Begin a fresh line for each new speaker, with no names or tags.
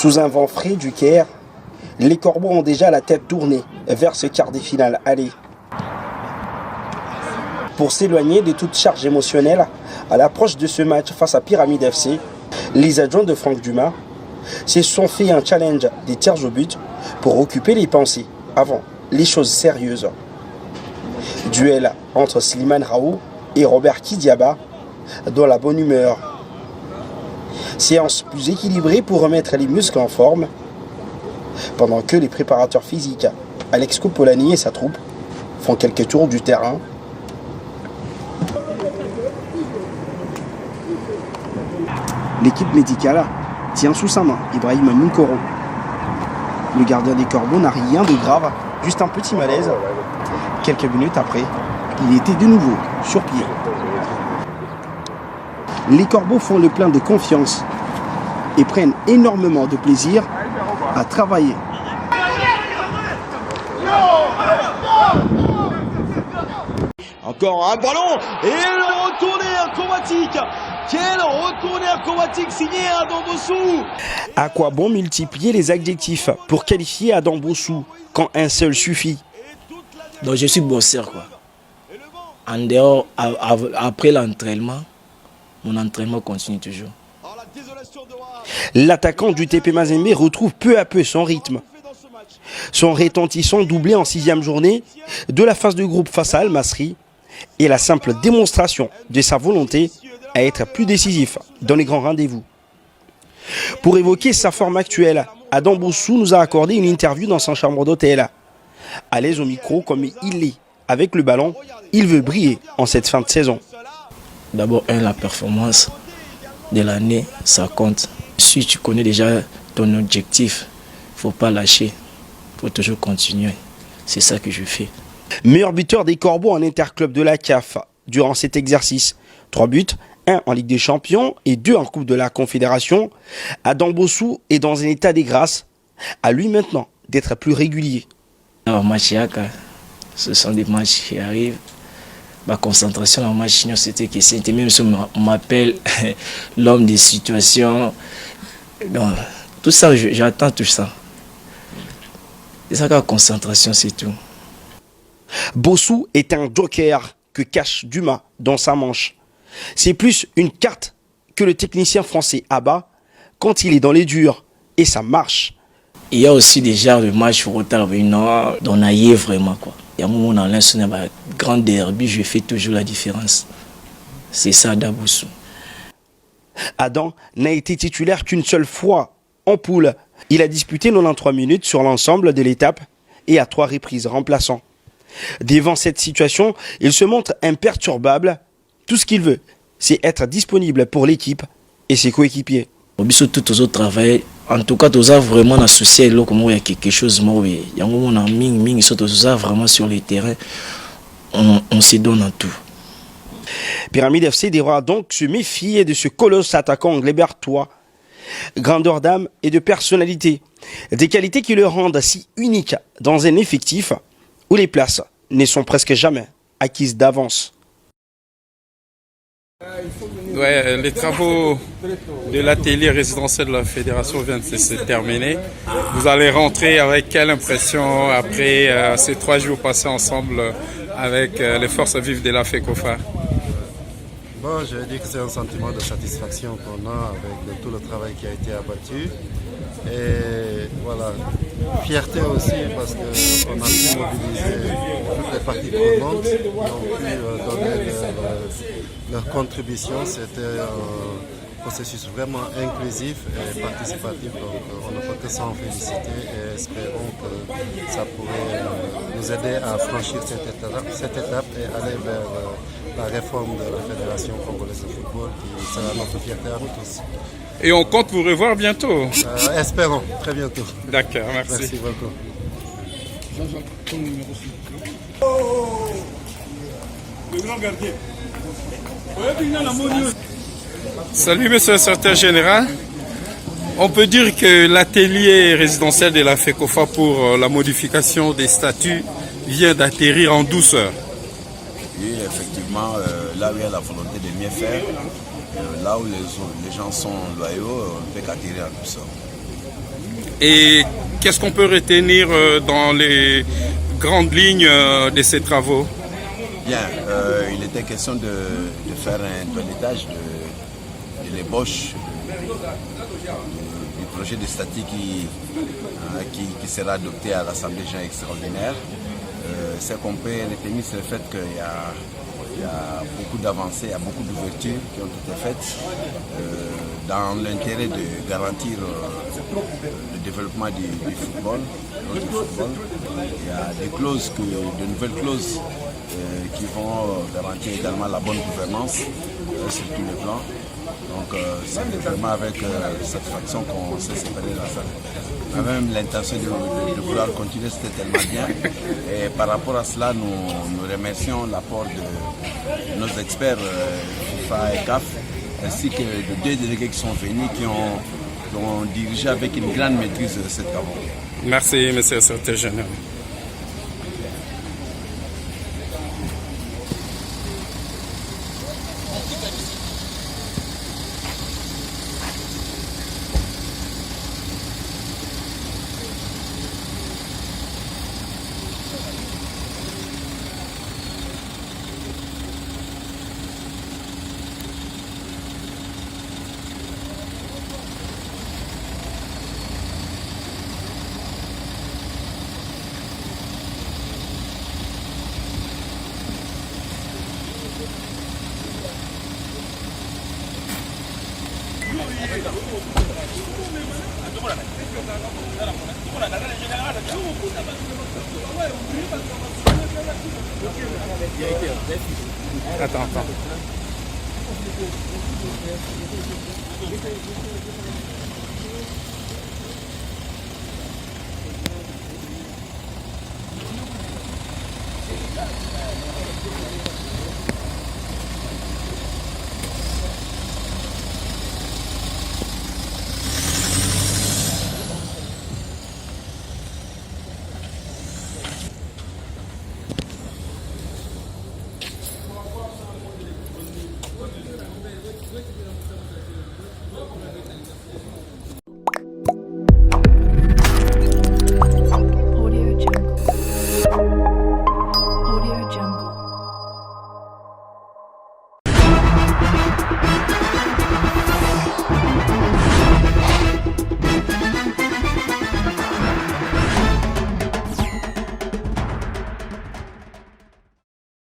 Sous un vent frais du Caire, les Corbeaux ont déjà la tête tournée vers ce quart des finales aller. Pour s'éloigner de toute charge émotionnelle, à l'approche de ce match face à Pyramide FC, les adjoints de Franck Dumas se sont fait un challenge des tirs au but pour occuper les pensées avant les choses sérieuses. Duel entre Slimane Raoult et Robert Kidiaba dans la bonne humeur. Séance plus équilibrée pour remettre les muscles en forme, pendant que les préparateurs physiques Alex Copolani et sa troupe font quelques tours du terrain. L'équipe médicale tient sous sa main Ibrahim Moukoro. Le gardien des Corbeaux n'a rien de grave, juste un petit malaise. Quelques minutes après, il était de nouveau sur pied. Les Corbeaux font le plein de confiance et prennent énormément de plaisir à travailler.
Encore un ballon et le retourné acrobatique. Quel retourné acrobatique signé Adam Bossou.
À quoi bon multiplier les adjectifs pour qualifier Adam Bossou quand un seul suffit?
Donc je suis bosseur quoi. En dehors, après l'entraînement, mon entraînement continue toujours.
L'attaquant du TP Mazembe retrouve peu à peu son rythme. Son retentissant doublé en 6e journée de la phase de groupe face à Al Masry est la simple démonstration de sa volonté à être plus décisif dans les grands rendez-vous. Pour évoquer sa forme actuelle, Adam Bossou nous a accordé une interview dans sa chambre d'hôtel. À l'aise au micro comme il l'est avec le ballon, il veut briller en cette fin de saison.
D'abord, la performance de l'année, ça compte. Si tu connais déjà ton objectif, il ne faut pas lâcher, il faut toujours continuer. C'est ça que je fais.
Meilleur buteur des Corbeaux en interclub de la CAF durant cet exercice. 3 buts, 1 en Ligue des Champions et 2 en Coupe de la Confédération. Adam Bossou est dans un état de grâce. À lui maintenant d'être plus régulier.
Alors, match, ce sont des matchs qui arrivent. Ma concentration en match, c'était que c'était même si on m'appelle l'homme des situations. Donc, tout ça, j'attends tout ça. C'est ça que la concentration, c'est tout.
Bossou est un joker que cache Dumas dans sa manche. C'est plus une carte que le technicien français abat quand il est dans les durs et ça marche.
Il y a aussi des genres de matchs au retard venant d'on aille vraiment quoi. Il y a un moment dans l'instant, grand derby, je fais toujours la différence. C'est ça Adam Bossou.
Adam n'a été titulaire qu'une seule fois en poule. Il a disputé 93 minutes sur l'ensemble de l'étape et à 3 reprises remplaçant. Devant cette situation, il se montre imperturbable. Tout ce qu'il veut, c'est être disponible pour l'équipe et ses coéquipiers.
Tous les autres travaillent. En tout cas, tous vraiment associé là comment il y a quelque chose il y a un moment ils sont tous vraiment sur le terrain. On se donne en tout.
Pyramide FC devra donc se méfier de ce colosse attaquant anglébertois. Grandeur d'âme et de personnalité. Des qualités qui le rendent si unique dans un effectif où les places ne sont presque jamais acquises d'avance.
Ouais, les travaux de l'atelier résidentiel de la fédération viennent de se terminer. Vous allez rentrer avec quelle impression après ces 3 jours passés ensemble avec les forces vives de la FECOFA?
Bon, je dis que c'est un sentiment de satisfaction qu'on a avec tout le travail qui a été abattu. Et voilà, fierté aussi parce qu'on a pu mobiliser toutes les parties prenantes qui ont pu donner leur contribution. C'était un processus vraiment inclusif et participatif. Donc on ne peut que s'en féliciter et espérons que ça pourrait nous aider à franchir cette étape et aller vers la réforme de la Fédération congolaise de football qui sera notre fierté à nous tous.
Et on compte vous revoir bientôt.
Espérons, très bientôt.
D'accord, merci.
Merci beaucoup.
Le grand gardien. Salut monsieur le secrétaire général. On peut dire que l'atelier résidentiel de la FECOFA pour la modification des statuts vient d'atterrir en douceur.
Oui, effectivement, là où il y a la volonté de mieux faire, là où les gens sont loyaux, on ne peut qu'atterrir en douceur.
Et qu'est-ce qu'on peut retenir dans les grandes lignes de ces travaux?
Bien, il était question de faire un toilettage de l'ébauche du projet de statut qui sera adopté à l'Assemblée générale extraordinaire. Ce qu'on peut retenir, c'est le fait qu'il y a beaucoup d'avancées, il y a beaucoup d'ouvertures qui ont été faites dans l'intérêt de garantir le développement du football. Il y a de nouvelles clauses qui vont garantir également la bonne gouvernance sur tous les plans. Donc c'est vraiment avec satisfaction qu'on s'est séparé de la salle. On a même l'intention de vouloir continuer, c'était tellement bien. Et par rapport à cela, nous remercions l'apport de nos experts FIFA et CAF, ainsi que de 2 délégués qui sont venus, qui ont dirigé avec une grande maîtrise ces travaux.
Merci, monsieur le secrétaire général. Attends.